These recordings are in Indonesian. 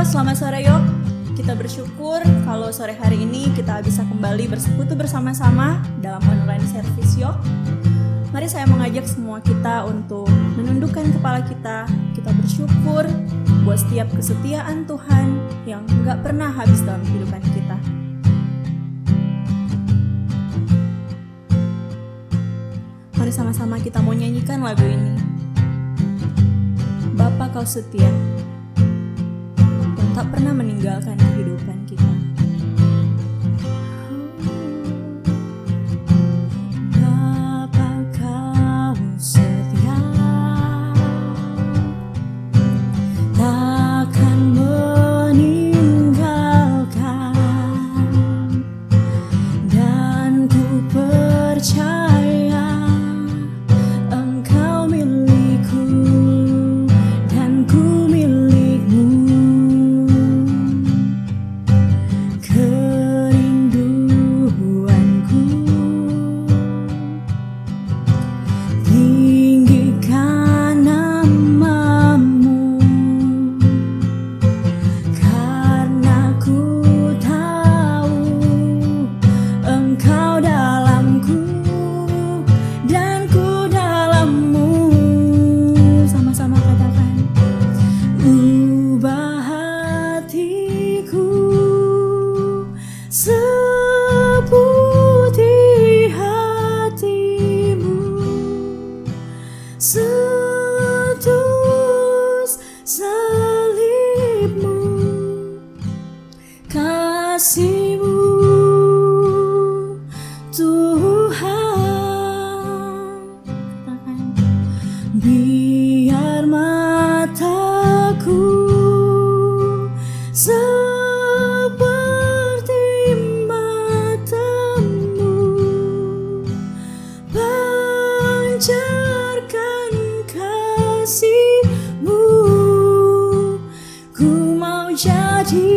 Selamat sore Yok. Kita bersyukur kalau sore hari ini kita bisa kembali bersekutu bersama-sama dalam online service Yok. Mari saya mengajak semua kita untuk menundukkan kepala kita. Kita bersyukur buat setiap kesetiaan Tuhan yang gak pernah habis dalam kehidupan kita. Mari sama-sama kita mau nyanyikan lagu ini. Bapa kau setia, tak pernah meninggalkan kehidupan kita. Bapa kau setia, takkan meninggalkan, dan ku percaya Engkau milikku dan ku milikmu. Setus salibmu, kasihmu Tuhan. Biar mataku seperti matamu, pancarkan kasihmu. Ku mau jadi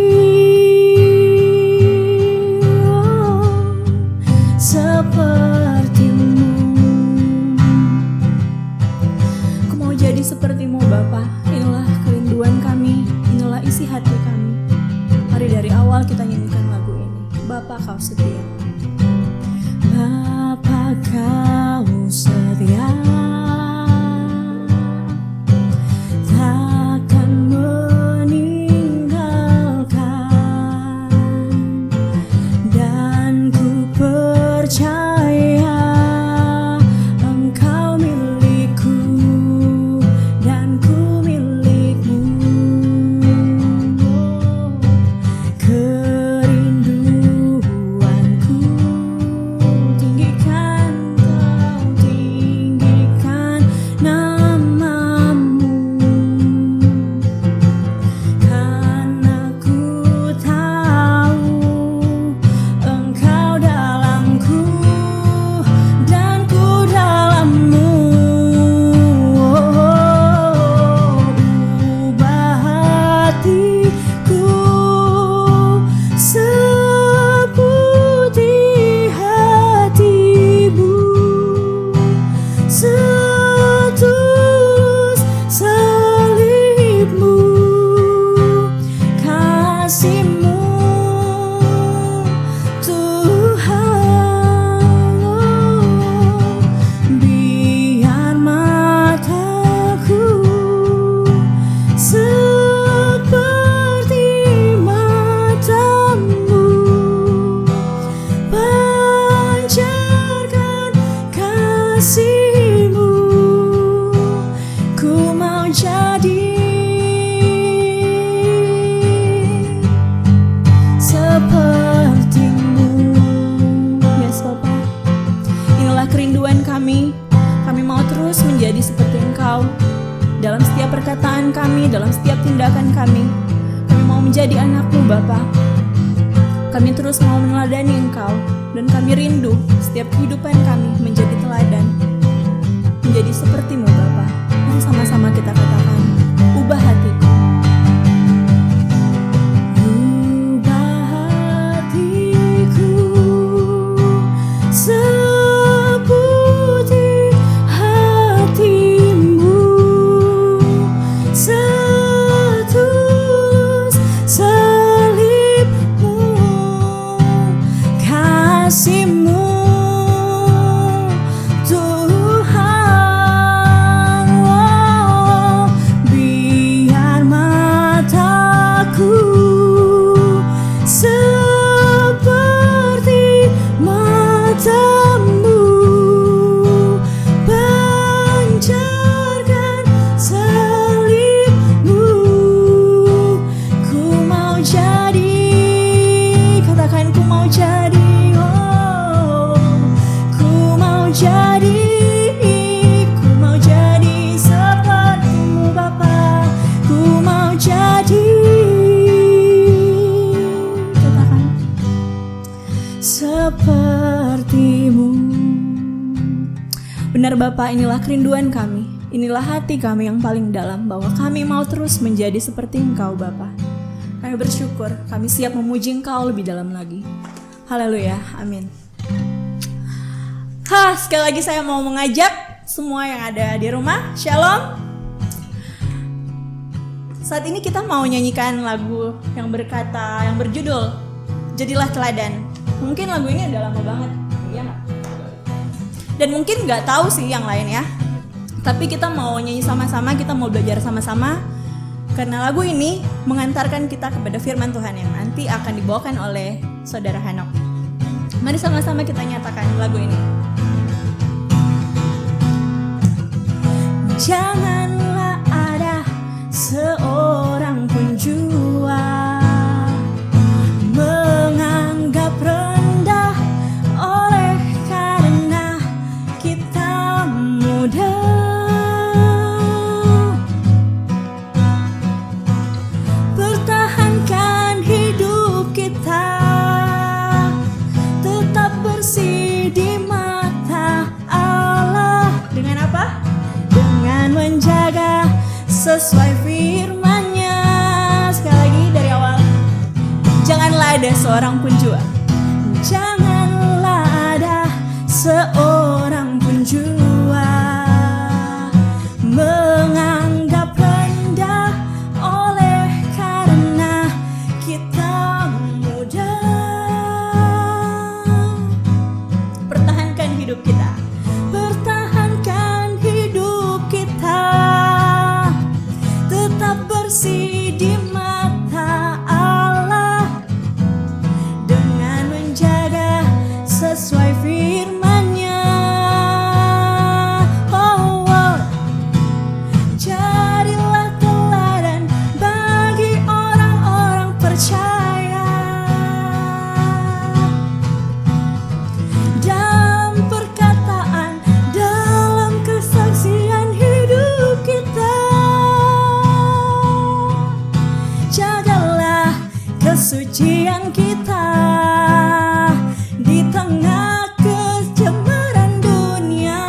sepertimu. Ku mau jadi sepertimu Bapa. Inilah kerinduan kami, inilah isi hati kami. Mari dari awal kita nyanyikan lagu ini. Bapa kau setia. Bapa kau setia, takkan meninggalkan, dan ku percaya Engkau milikku dan ku milikmu. Kerinduanku tinggikan Kau, tinggikan namamu, karena ku tahu Engkau dalamku dan ku dalammu. Ubah hatiku seperti hatimu, setulus salibmu, kasihmu Tuhan. Biar mataku seperti matamu, pancarkan kasihmu. Ku mau jadi sepertimu. Yes Bapa, inilah kerinduan kami. Kami mau terus menjadi seperti Engkau dalam setiap perkataan kami, dalam setiap tindakan kami. Kami mau menjadi anak-Mu Bapa. Kami terus mau meneladani Engkau, dan kami rindu setiap kehidupan kami menjadi teladan, menjadi seperti-Mu Bapa. Mari sama-sama kita katakan, ubah hatiku. Ubah hatiku seperti hatimu, setulus Benar Bapa, inilah kerinduan kami, inilah hati kami yang paling dalam, bahwa kami mau terus menjadi seperti Engkau Bapa. Kami bersyukur, kami siap memuji Engkau lebih dalam lagi. Haleluya, amin. Sekali lagi saya mau mengajak semua yang ada di rumah, Shalom. Saat ini kita mau nyanyikan lagu yang berjudul Jadilah Teladan. Mungkin lagu ini udah lama banget, iya nggak? Dan mungkin nggak tahu sih yang lain ya. Tapi kita mau nyanyi sama-sama, kita mau belajar sama-sama. Karena lagu ini mengantarkan kita kepada firman Tuhan yang nanti akan dibawakan oleh Saudara Hanok. Mari sama-sama kita nyatakan lagu ini. Janganlah ada seorang pun jua menganggap rendah oleh karena kita muda. Pertahankan hidup kita tetap bersih di mata Allah. Dengan apa? Dengan menjaga sesuai firman-Nya. Sekali lagi dari awal. Janganlah ada seorang pun jua. Janganlah ada seorang pun jua menganggap rendah oleh karena kita muda. Pertahankan hidup kita. Pertahankan hidup kita tetap bersih di mata Allah dengan menjaga sesuai firman-Nya. Oh, oh. Jadilah teladan bagi orang-orang percaya dalam perkataan, dalam kesaksian hidup kita. Jagalah kesucian kita di tengah kecemaran dunia.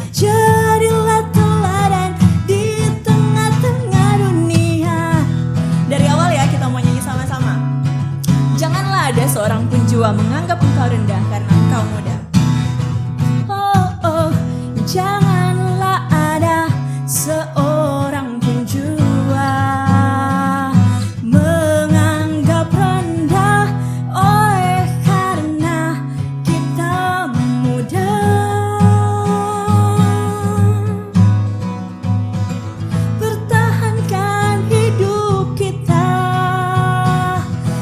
Jadilah teladan di tengah-tengah dunia. Dari awal ya kita mau nyanyi sama-sama. Janganlah ada seorang pun jua menganggap engkau rendah karena engkau muda. Oh, oh, janganlah ada seorang pun jua menganggap rendah oleh karena kita muda. Pertahankan hidup kita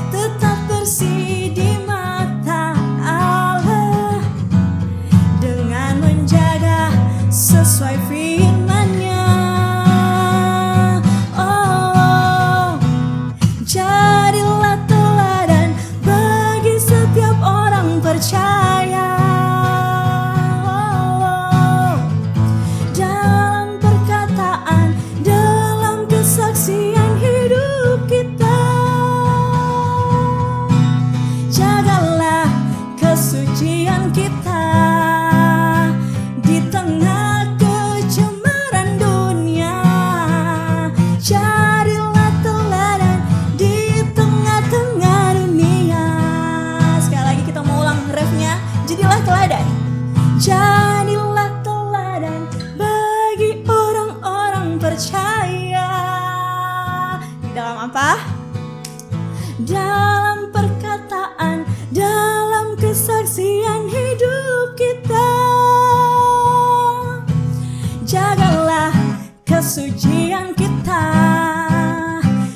tetap bersih di mata Allah dengan menjaga sesuai firman-Nya. Oh, jadilah teladan bagi setiap orang percaya. Oh, dalam perkataan, dalam kesaksian hidup kita. Jagalah kesucian kita di tengah kecemaran dunia. Jadilah teladan di tengah-tengah dunia. Sekali lagi kita mau ulang refnya. Jadilah teladan. Jadilah teladan bagi orang-orang percaya. Di dalam apa? Dalam perkataan, dalam kesaksian hidup kita. Jagalah kesucian kita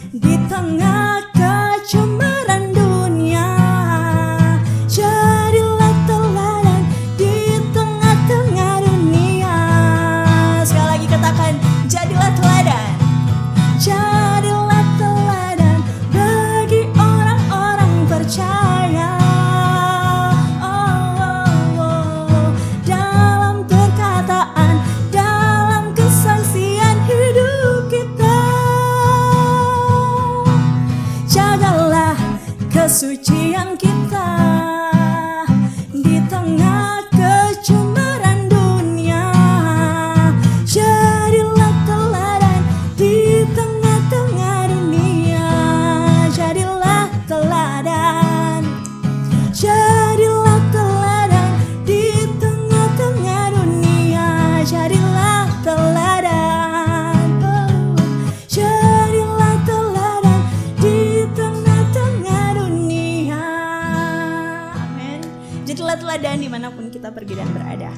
di tengah kecemaran dunia. Jadilah teladan di tengah-tengah dunia. Sekali lagi katakan, jadilah teladan. Jadilah teladan bagi orang-orang percaya. Oh, oh, oh. Dalam perkataan, dalam kesaksian hidup kita. Jagalah kesucian kita di tengah kecemaran dunia. teladan dimanapun kita pergi dan berada.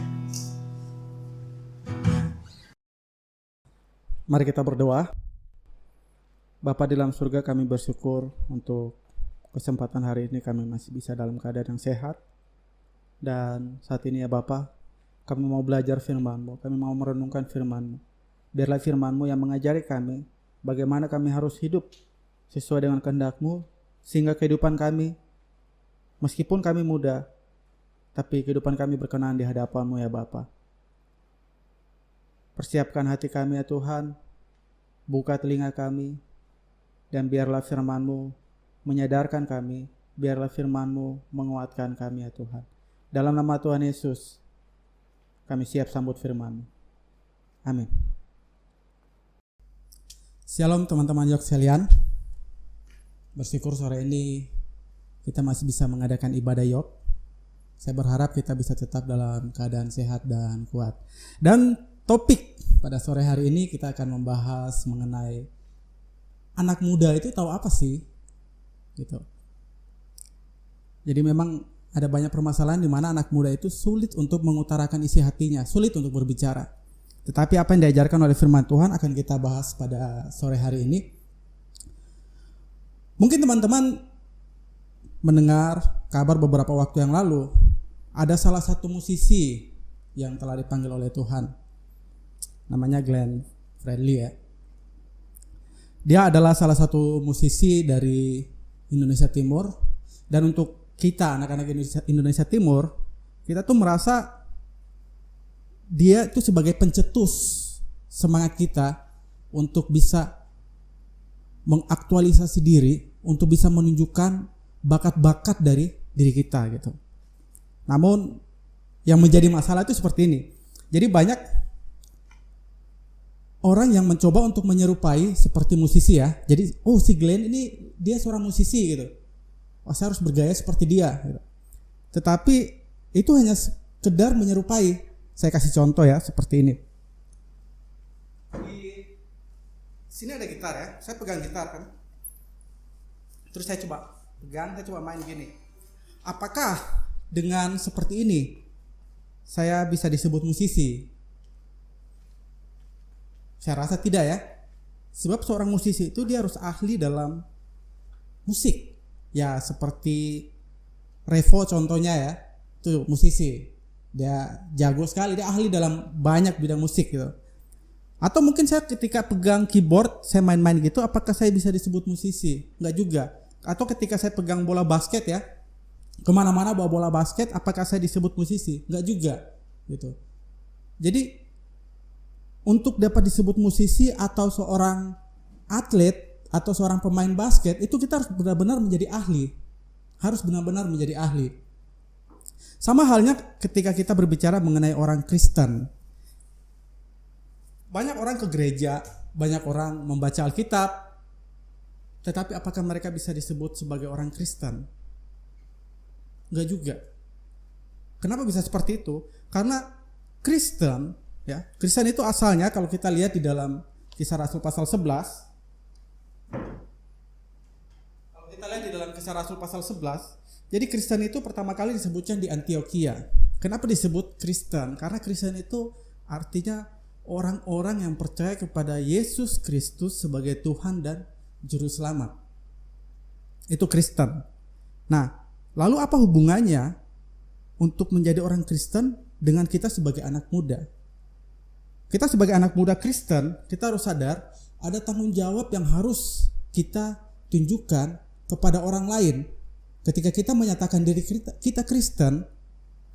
Mari kita berdoa. Bapa di dalam surga, kami bersyukur untuk kesempatan hari ini kami masih bisa dalam keadaan yang sehat. Dan saat ini ya Bapa, kami mau belajar firman-Mu, kami mau merenungkan firman-Mu. Biarlah firman-Mu yang mengajari kami bagaimana kami harus hidup sesuai dengan kehendak-Mu, sehingga kehidupan kami, meskipun kami muda, tapi kehidupan kami berkenan di hadapan-Mu ya Bapa. Persiapkan hati kami ya Tuhan, buka telinga kami, dan biarlah firman-Mu menyadarkan kami, biarlah firman-Mu menguatkan kami ya Tuhan. Dalam nama Tuhan Yesus, kami siap sambut firman-Mu. Amin. Shalom teman-teman Yok sekalian. Bersyukur sore ini kita masih bisa mengadakan ibadah Yok. Saya berharap kita bisa tetap dalam keadaan sehat dan kuat. Dan topik pada sore hari ini kita akan membahas mengenai anak muda itu tahu apa sih? Gitu. Jadi memang ada banyak permasalahan di mana anak muda itu sulit untuk mengutarakan isi hatinya, sulit untuk berbicara. Tetapi apa yang diajarkan oleh firman Tuhan akan kita bahas pada sore hari ini. Mungkin teman-teman mendengar kabar beberapa waktu yang lalu ada salah satu musisi yang telah dipanggil oleh Tuhan. Namanya Glenn Fredly ya. Dia adalah salah satu musisi dari Indonesia Timur. Dan untuk kita anak-anak Indonesia Timur, kita tuh merasa dia itu sebagai pencetus semangat kita untuk bisa mengaktualisasi diri, untuk bisa menunjukkan bakat-bakat dari diri kita gitu. Namun yang menjadi masalah itu seperti ini. Jadi banyak orang yang mencoba untuk menyerupai seperti musisi ya. Jadi si Glenn ini dia seorang musisi gitu. Saya harus bergaya seperti dia gitu. Tetapi itu hanya sekedar menyerupai. Saya kasih contoh ya seperti ini. Di sini ada gitar ya. Saya pegang gitar kan. Terus saya coba pegang, saya coba main gini. Apakah dengan seperti ini saya bisa disebut musisi? Saya rasa tidak ya. Sebab seorang musisi itu dia harus ahli dalam musik. Ya seperti Revo contohnya ya. Itu musisi. Dia jago sekali, dia ahli dalam banyak bidang musik gitu. Atau mungkin saya ketika pegang keyboard, saya main-main gitu, apakah saya bisa disebut musisi? Enggak juga. Atau ketika saya pegang bola basket ya, kemana-mana bawa bola basket, apakah saya disebut musisi? Enggak juga gitu. Jadi untuk dapat disebut musisi atau seorang atlet atau seorang pemain basket, itu kita harus benar-benar menjadi ahli. Harus benar-benar menjadi ahli. Sama halnya ketika kita berbicara mengenai orang Kristen. Banyak orang ke gereja, banyak orang membaca Alkitab, tetapi apakah mereka bisa disebut sebagai orang Kristen? Enggak juga. Kenapa bisa seperti itu? Karena Kristen itu asalnya kalau kita lihat di dalam Kisah Rasul pasal 11. Kalau kita lihat di dalam Kisah Rasul pasal 11, jadi Kristen itu pertama kali disebutnya di Antioquia. Kenapa disebut Kristen? Karena Kristen itu artinya orang-orang yang percaya kepada Yesus Kristus sebagai Tuhan dan Juru Selamat. Itu Kristen. Nah, lalu apa hubungannya untuk menjadi orang Kristen dengan kita sebagai anak muda? Kita sebagai anak muda Kristen, kita harus sadar ada tanggung jawab yang harus kita tunjukkan kepada orang lain. Ketika kita menyatakan diri kita Kristen,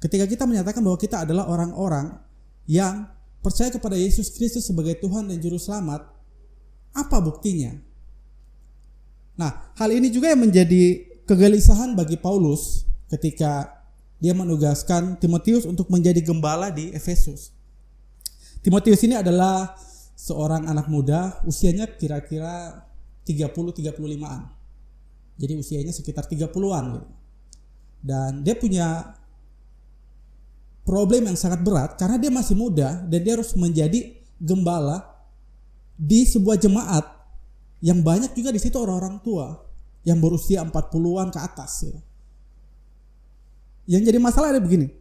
ketika kita menyatakan bahwa kita adalah orang-orang yang percaya kepada Yesus Kristus sebagai Tuhan dan Juru Selamat, apa buktinya? Nah, hal ini juga yang menjadi kegelisahan bagi Paulus ketika dia menugaskan Timotius untuk menjadi gembala di Efesus. Timotius ini adalah seorang anak muda, usianya kira-kira 30-35an. Jadi usianya sekitar 30-an gitu. Dan dia punya problem yang sangat berat karena dia masih muda dan dia harus menjadi gembala di sebuah jemaat yang banyak juga di situ orang-orang tua yang berusia 40-an ke atas ya. Yang jadi masalah ada begini.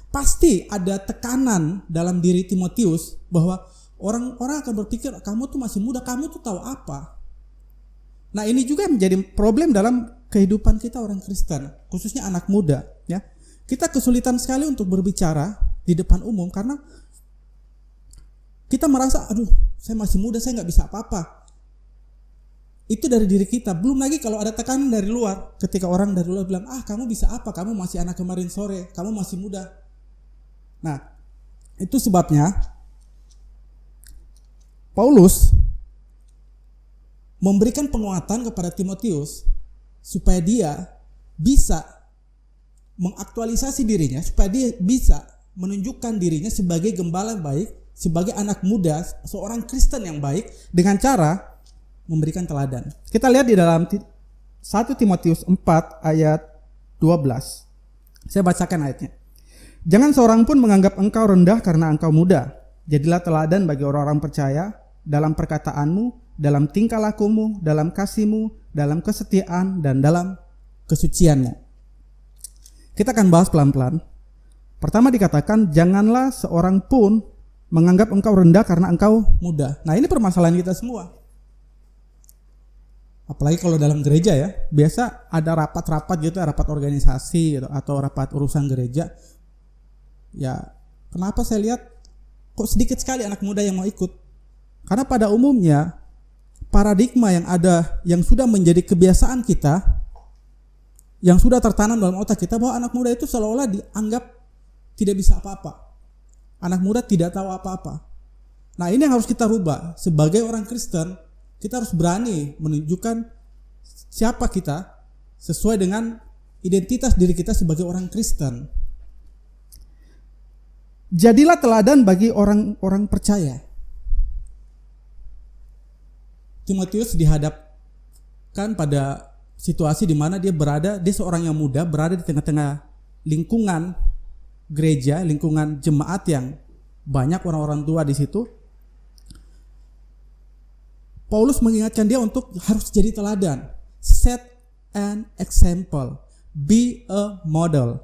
Pasti ada tekanan dalam diri Timotius bahwa orang-orang akan berpikir kamu tuh masih muda, kamu tuh tahu apa. Nah, ini juga menjadi problem dalam kehidupan kita orang Kristen, khususnya anak muda, ya. Kita kesulitan sekali untuk berbicara di depan umum karena kita merasa, aduh, saya masih muda, saya nggak bisa apa-apa. Itu dari diri kita. Belum lagi kalau ada tekanan dari luar, ketika orang dari luar bilang, kamu bisa apa, kamu masih anak kemarin sore, kamu masih muda. Nah, itu sebabnya Paulus memberikan penguatan kepada Timotius supaya dia bisa mengaktualisasi dirinya, supaya dia bisa menunjukkan dirinya sebagai gembala yang baik, sebagai anak muda, seorang Kristen yang baik, dengan cara memberikan teladan. Kita lihat di dalam 1 Timotius 4 ayat 12. Saya bacakan ayatnya. Jangan seorang pun menganggap engkau rendah karena engkau muda. Jadilah teladan bagi orang-orang percaya dalam perkataanmu, dalam tingkah lakumu, dalam kasihmu, dalam kesetiaan, dan dalam kesucianmu. Kita akan bahas pelan-pelan. Pertama dikatakan, janganlah seorang pun menganggap engkau rendah karena engkau muda. Nah, ini permasalahan kita semua. Apalagi kalau dalam gereja ya, biasa ada rapat-rapat gitu, rapat organisasi gitu, atau rapat urusan gereja. Ya, kenapa saya lihat kok sedikit sekali anak muda yang mau ikut? Karena pada umumnya paradigma yang ada, yang sudah menjadi kebiasaan kita, yang sudah tertanam dalam otak kita, bahwa anak muda itu seolah-olah dianggap tidak bisa apa-apa. Anak muda tidak tahu apa-apa. Nah, ini yang harus kita rubah. Sebagai orang Kristen, kita harus berani menunjukkan siapa kita sesuai dengan identitas diri kita sebagai orang Kristen. Jadilah teladan bagi orang-orang percaya. Timotius dihadapkan pada situasi di mana dia seorang yang muda, berada di tengah-tengah lingkungan gereja, lingkungan jemaat yang banyak orang-orang tua di situ. Paulus mengingatkan dia untuk harus jadi teladan. Set an example. Be a model.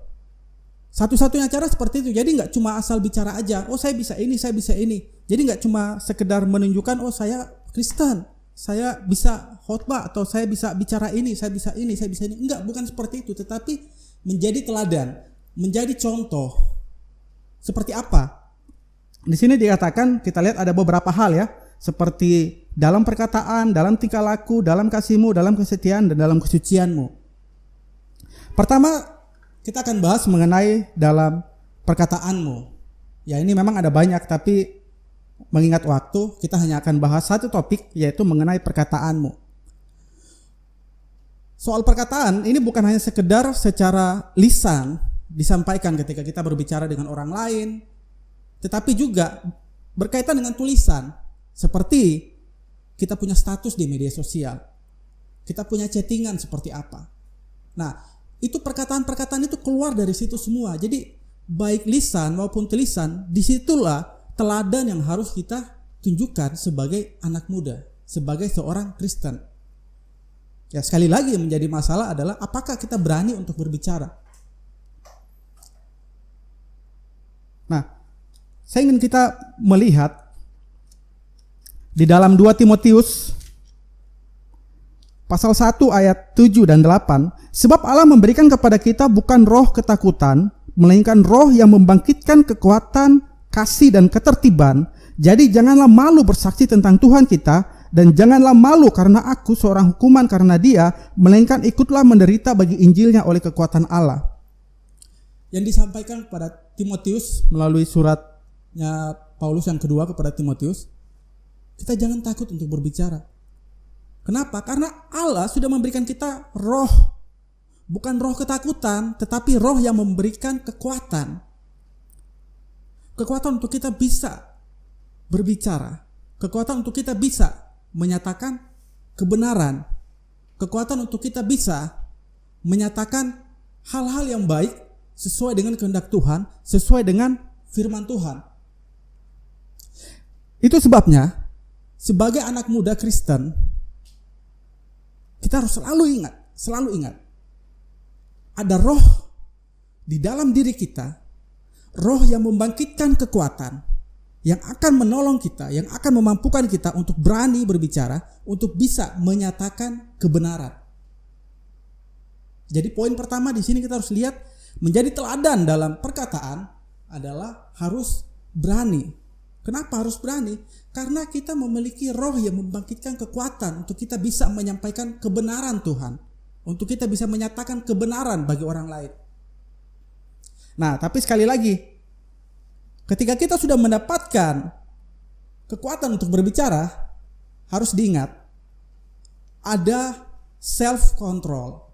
Satu-satunya cara seperti itu. Jadi gak cuma asal bicara aja, oh saya bisa ini, saya bisa ini. Jadi gak cuma sekedar menunjukkan, oh saya Kristen, saya bisa khotbah, atau saya bisa bicara ini, saya bisa ini, saya bisa ini. Enggak, bukan seperti itu. Tetapi menjadi teladan, menjadi contoh. Seperti apa? Di sini dikatakan, kita lihat ada beberapa hal ya. Seperti dalam perkataan, dalam tingkah laku, dalam kasihmu, dalam kesetiaan, dan dalam kesucianmu. Pertama, kita akan bahas mengenai dalam perkataanmu. Ya, ini memang ada banyak, tapi mengingat waktu, kita hanya akan bahas satu topik, yaitu mengenai perkataanmu. Soal perkataan, ini bukan hanya sekedar secara lisan disampaikan ketika kita berbicara dengan orang lain, tetapi juga berkaitan dengan tulisan. Seperti kita punya status di media sosial, kita punya chattingan seperti apa. Nah, itu perkataan-perkataan itu keluar dari situ semua. Jadi baik lisan maupun tulisan, disitulah teladan yang harus kita tunjukkan sebagai anak muda, sebagai seorang Kristen. Ya, sekali lagi yang menjadi masalah adalah apakah kita berani untuk berbicara. Nah, saya ingin kita melihat di dalam 2 Timotius pasal 1 ayat 7 dan 8, sebab Allah memberikan kepada kita bukan roh ketakutan, melainkan roh yang membangkitkan kekuatan, kasih dan ketertiban. Jadi janganlah malu bersaksi tentang Tuhan kita, dan janganlah malu karena aku seorang hukuman karena dia, melainkan ikutlah menderita bagi Injilnya oleh kekuatan Allah. Yang disampaikan kepada Timotius melalui suratnya Paulus yang kedua kepada Timotius, kita jangan takut untuk berbicara. Kenapa? Karena Allah sudah memberikan kita roh. Bukan roh ketakutan, tetapi roh yang memberikan kekuatan. Kekuatan untuk kita bisa berbicara. Kekuatan untuk kita bisa menyatakan kebenaran. Kekuatan untuk kita bisa menyatakan hal-hal yang baik sesuai dengan kehendak Tuhan, sesuai dengan firman Tuhan. Itu sebabnya sebagai anak muda Kristen, kita harus selalu ingat, ada roh di dalam diri kita roh yang membangkitkan kekuatan, yang akan menolong kita, yang akan memampukan kita untuk berani berbicara, untuk bisa menyatakan kebenaran. Jadi poin pertama di sini kita harus lihat, menjadi teladan dalam perkataan adalah harus berani. Kenapa harus berani? Karena kita memiliki roh yang membangkitkan kekuatan untuk kita bisa menyampaikan kebenaran Tuhan, untuk kita bisa menyatakan kebenaran bagi orang lain. Nah, tapi sekali lagi, ketika kita sudah mendapatkan kekuatan untuk berbicara, harus diingat, ada self-control.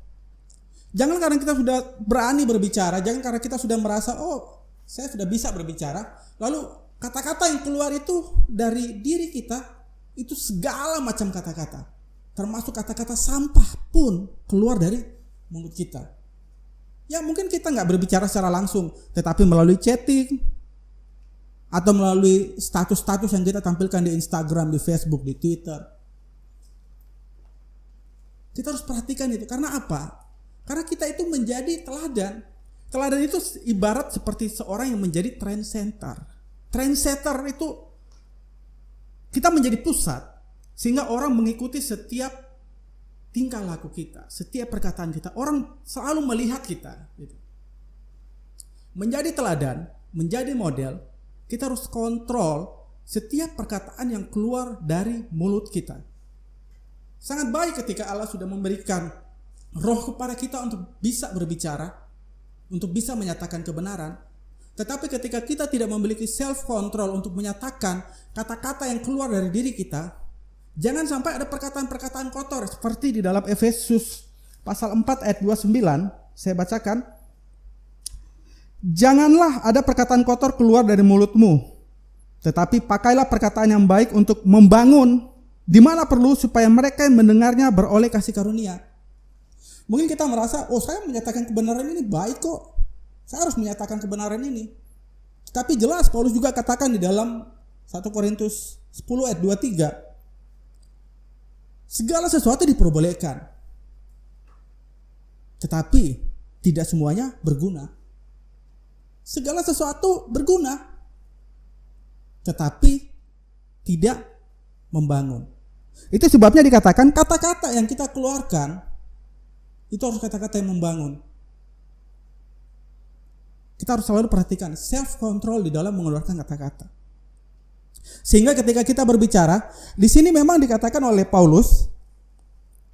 Jangan karena kita sudah berani berbicara, jangan karena kita sudah merasa, oh saya sudah bisa berbicara, lalu kata-kata yang keluar itu dari diri kita, itu segala macam kata-kata. Termasuk kata-kata sampah pun keluar dari mulut kita. Ya mungkin kita gak berbicara secara langsung, tetapi melalui chatting, atau melalui status-status yang kita tampilkan di Instagram, di Facebook, di Twitter. Kita harus perhatikan itu. Karena apa? Karena kita itu menjadi teladan. Teladan itu ibarat seperti seorang yang menjadi trendsetter. Trendsetter itu kita menjadi pusat, sehingga orang mengikuti setiap tingkah laku kita, setiap perkataan kita. Orang selalu melihat kita. Menjadi teladan, menjadi model, kita harus kontrol setiap perkataan yang keluar dari mulut kita. Sangat baik ketika Allah sudah memberikan roh kepada kita untuk bisa berbicara, untuk bisa menyatakan kebenaran. Tetapi ketika kita tidak memiliki self-control untuk menyatakan kata-kata yang keluar dari diri kita, jangan sampai ada perkataan-perkataan kotor seperti di dalam Efesus pasal 4 ayat 29, saya bacakan. Janganlah ada perkataan kotor keluar dari mulutmu, tetapi pakailah perkataan yang baik untuk membangun di mana perlu, supaya mereka yang mendengarnya beroleh kasih karunia. Mungkin kita merasa, oh saya menyatakan kebenaran ini baik kok, saya harus menyatakan kebenaran ini. Tapi jelas Paulus juga katakan di dalam 1 Korintus 10 ayat 23, segala sesuatu diperbolehkan, tetapi tidak semuanya berguna. Segala sesuatu berguna, tetapi tidak membangun. Itu sebabnya dikatakan kata-kata yang kita keluarkan itu harus kata-kata yang membangun. Kita harus selalu perhatikan self-control di dalam mengeluarkan kata-kata. Sehingga ketika kita berbicara, di sini memang dikatakan oleh Paulus,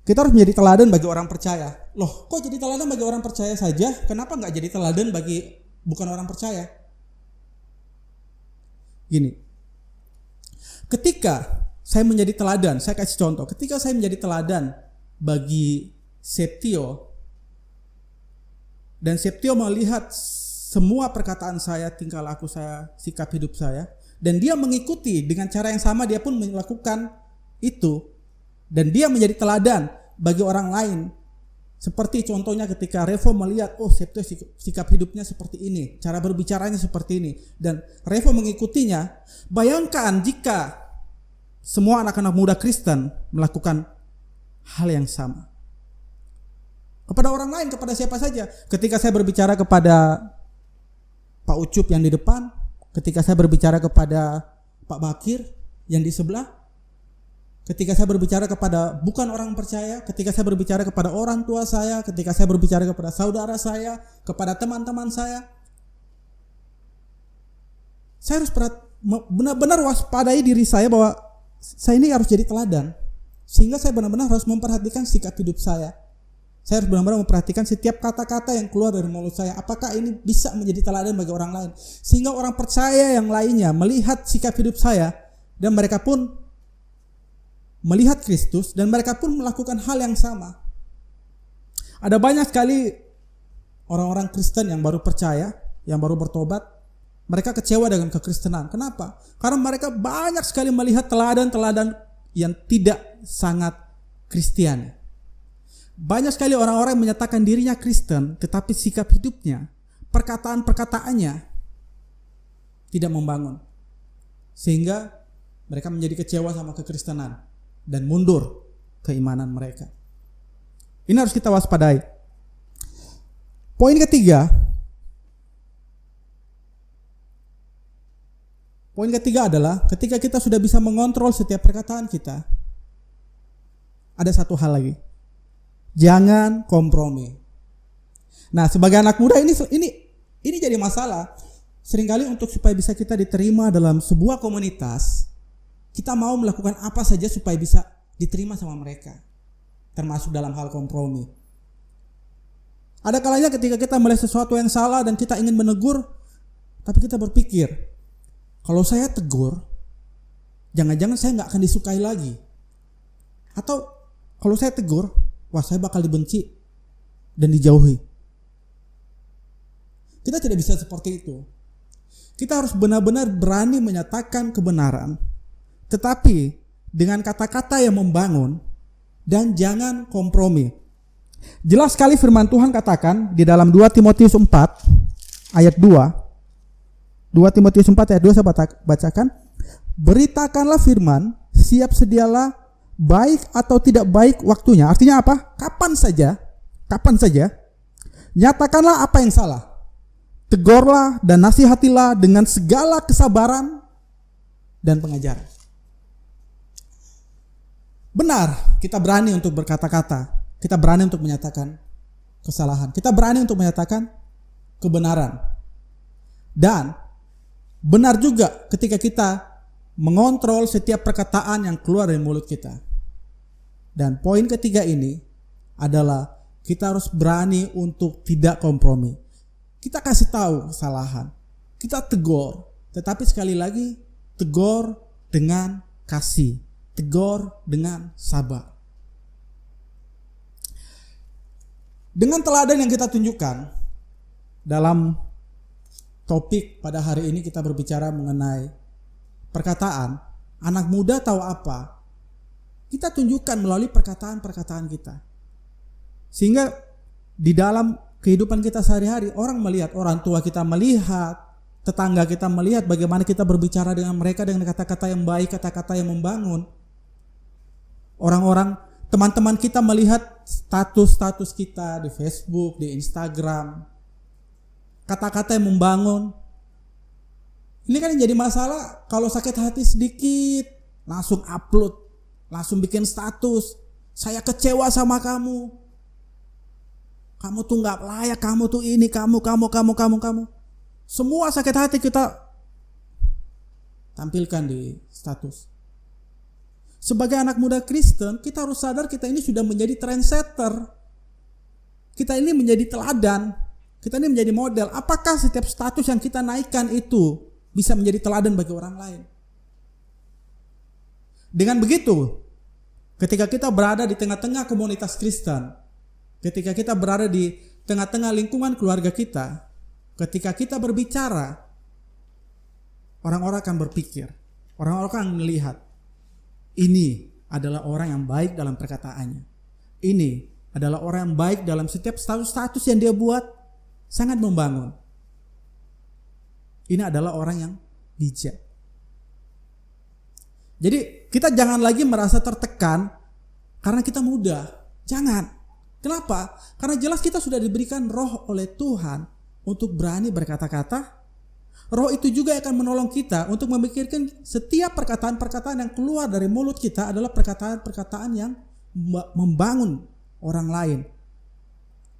kita harus menjadi teladan bagi orang percaya. Loh, kok jadi teladan bagi orang percaya saja? Kenapa nggak jadi teladan bagi bukan orang percaya? Gini, ketika saya menjadi teladan, saya kasih contoh. Ketika saya menjadi teladan bagi Septio, dan Septio melihat semua perkataan saya, tingkah laku saya, sikap hidup saya, dan dia mengikuti dengan cara yang sama, dia pun melakukan itu, dan dia menjadi teladan bagi orang lain. Seperti contohnya ketika Revo melihat, oh Septio sikap hidupnya seperti ini, cara berbicaranya seperti ini, dan Revo mengikutinya. Bayangkan jika semua anak-anak muda Kristen melakukan hal yang sama kepada orang lain, kepada siapa saja. Ketika saya berbicara kepada Pak Ucup yang di depan, ketika saya berbicara kepada Pak Bakir yang di sebelah, ketika saya berbicara kepada bukan orang percaya, ketika saya berbicara kepada orang tua saya, ketika saya berbicara kepada saudara saya, kepada teman-teman saya harus benar-benar waspadai diri saya bahwa saya ini harus jadi teladan. Sehingga saya benar-benar harus memperhatikan sikap hidup saya. Saya harus benar-benar memperhatikan setiap kata-kata yang keluar dari mulut saya. Apakah ini bisa menjadi teladan bagi orang lain? Sehingga orang percaya yang lainnya melihat sikap hidup saya, dan mereka pun melihat Kristus, dan mereka pun melakukan hal yang sama. Ada banyak sekali orang-orang Kristen yang baru percaya, yang baru bertobat, mereka kecewa dengan kekristenan. Kenapa? Karena mereka banyak sekali melihat teladan-teladan yang tidak sangat Kristiani. Banyak sekali orang-orang yang menyatakan dirinya Kristen, tetapi sikap hidupnya, perkataan-perkataannya tidak membangun. Sehingga mereka menjadi kecewa sama kekristenan dan mundur keimanan mereka. Ini harus kita waspadai. Poin ketiga, Poin ketiga adalah ketika kita sudah bisa mengontrol setiap perkataan kita, ada satu hal lagi. Jangan kompromi. Nah, sebagai anak muda ini jadi masalah. Seringkali untuk supaya bisa kita diterima dalam sebuah komunitas, kita mau melakukan apa saja supaya bisa diterima sama mereka, termasuk dalam hal kompromi. Ada kalanya ketika kita melihat sesuatu yang salah dan kita ingin menegur, tapi kita berpikir, kalau saya tegur, jangan-jangan saya nggak akan disukai lagi. Atau kalau saya tegur, wah saya bakal dibenci dan dijauhi. Kita tidak bisa seperti itu. Kita harus benar-benar berani menyatakan kebenaran, tetapi dengan kata-kata yang membangun dan jangan kompromi. Jelas sekali firman Tuhan katakan di dalam 2 Timotius 4 ayat 2. 2 Timotius 4 ayat 2 saya bacakan. Beritakanlah firman, siap sedialah, baik atau tidak baik waktunya. Artinya apa? Kapan saja. Nyatakanlah apa yang salah. Tegurlah dan nasihatilah dengan segala kesabaran dan pengajaran. Benar, kita berani untuk berkata-kata. Kita berani untuk menyatakan kesalahan. Kita berani untuk menyatakan kebenaran. Dan benar juga ketika kita mengontrol setiap perkataan yang keluar dari mulut kita. Dan poin ketiga ini adalah kita harus berani untuk tidak kompromi. Kita kasih tahu kesalahan. Kita tegur. Tetapi sekali lagi, tegur dengan kasih. Tegur dengan sabar. Dengan teladan yang kita tunjukkan dalam topik pada hari ini, kita berbicara mengenai perkataan. Anak muda tahu apa? Kita tunjukkan melalui perkataan-perkataan kita. Sehingga di dalam kehidupan kita sehari-hari, orang melihat, orang tua kita melihat, tetangga kita melihat bagaimana kita berbicara dengan mereka dengan kata-kata yang baik, kata-kata yang membangun. Orang-orang, teman-teman kita melihat status-status kita di Facebook, di Instagram, kata-kata yang membangun. Ini kan yang jadi masalah, kalau sakit hati sedikit langsung upload, langsung bikin status, saya kecewa sama kamu. Kamu tuh gak layak, kamu tuh ini, kamu. Semua sakit hati kita tampilkan di status. Sebagai anak muda Kristen, kita harus sadar kita ini sudah menjadi trendsetter. Kita ini menjadi teladan. Kita ini menjadi model. Apakah setiap status yang kita naikkan itu bisa menjadi teladan bagi orang lain? Dengan begitu, ketika kita berada di tengah-tengah komunitas Kristen, ketika kita berada di tengah-tengah lingkungan keluarga kita, ketika kita berbicara, orang-orang akan berpikir, orang-orang akan melihat, ini adalah orang yang baik dalam perkataannya. Ini adalah orang yang baik dalam setiap status-status yang dia buat, sangat membangun. Ini adalah orang yang bijak. Jadi kita jangan lagi merasa tertekan karena kita muda. Jangan. Kenapa? Karena jelas kita sudah diberikan roh oleh Tuhan untuk berani berkata-kata. Roh itu juga akan menolong kita untuk memikirkan setiap perkataan-perkataan yang keluar dari mulut kita adalah perkataan-perkataan yang membangun orang lain.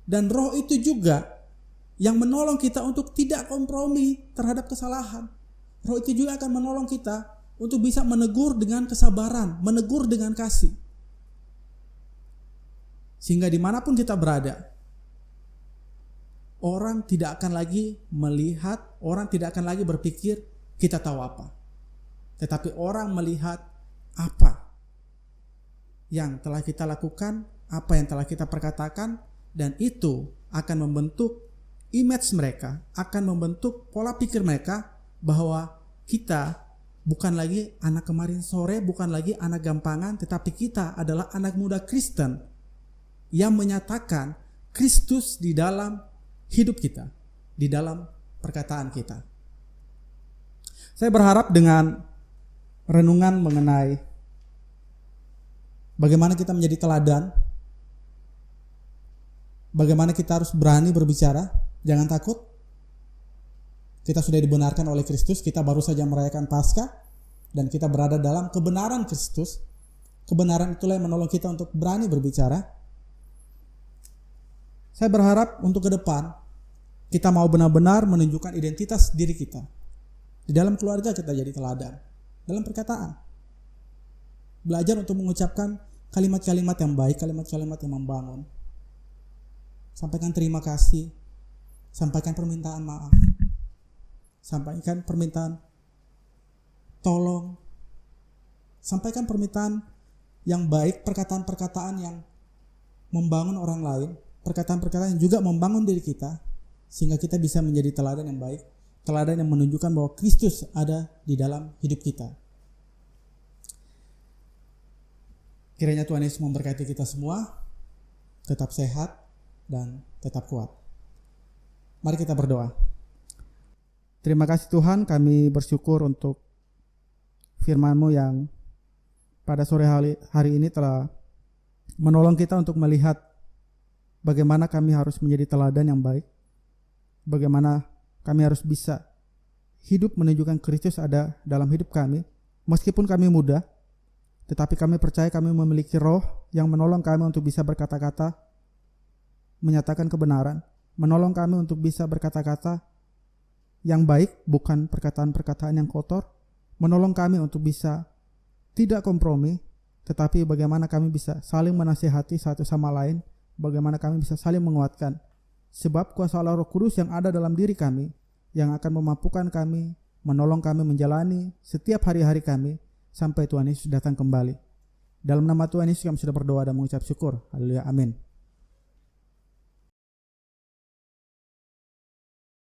Dan roh itu juga yang menolong kita untuk tidak kompromi terhadap kesalahan. Roh itu juga akan menolong kita untuk bisa menegur dengan kesabaran, menegur dengan kasih. Sehingga dimanapun kita berada, orang tidak akan lagi melihat, orang tidak akan lagi berpikir kita tahu apa. Tetapi orang melihat apa yang telah kita lakukan, apa yang telah kita perkatakan, dan itu akan membentuk image mereka, akan membentuk pola pikir mereka bahwa kita bukan lagi anak kemarin sore, bukan lagi anak gampangan, tetapi kita adalah anak muda Kristen yang menyatakan Kristus di dalam hidup kita, di dalam perkataan kita. Saya berharap dengan renungan mengenai bagaimana kita menjadi teladan, bagaimana kita harus berani berbicara, jangan takut. Kita sudah dibenarkan oleh Kristus, kita baru saja merayakan Paskah, dan kita berada dalam kebenaran Kristus. Kebenaran itulah yang menolong kita untuk berani berbicara. Saya berharap untuk ke depan, kita mau benar-benar menunjukkan identitas diri kita. Di dalam keluarga kita jadi teladan, dalam perkataan. Belajar untuk mengucapkan kalimat-kalimat yang baik, kalimat-kalimat yang membangun. Sampaikan terima kasih, sampaikan permintaan maaf, sampaikan permintaan tolong, sampaikan permintaan yang baik, perkataan-perkataan yang membangun orang lain, perkataan-perkataan yang juga membangun diri kita, sehingga kita bisa menjadi teladan yang baik, teladan yang menunjukkan bahwa Kristus ada di dalam hidup kita. Kiranya Tuhan Yesus memberkati kita semua, tetap sehat dan tetap kuat. Mari kita berdoa. Terima kasih Tuhan, kami bersyukur untuk firman-Mu yang pada sore hari ini telah menolong kita untuk melihat bagaimana kami harus menjadi teladan yang baik, bagaimana kami harus bisa hidup menunjukkan Kristus ada dalam hidup kami, meskipun kami muda, tetapi kami percaya kami memiliki roh yang menolong kami untuk bisa berkata-kata, menyatakan kebenaran, menolong kami untuk bisa berkata-kata yang baik, bukan perkataan-perkataan yang kotor, menolong kami untuk bisa tidak kompromi, tetapi bagaimana kami bisa saling menasihati satu sama lain, bagaimana kami bisa saling menguatkan. Sebab kuasa Allah Roh Kudus yang ada dalam diri kami, yang akan memampukan kami, menolong kami menjalani setiap hari-hari kami, sampai Tuhan Yesus datang kembali. Dalam nama Tuhan Yesus kami sudah berdoa dan mengucap syukur. Haleluya, amin.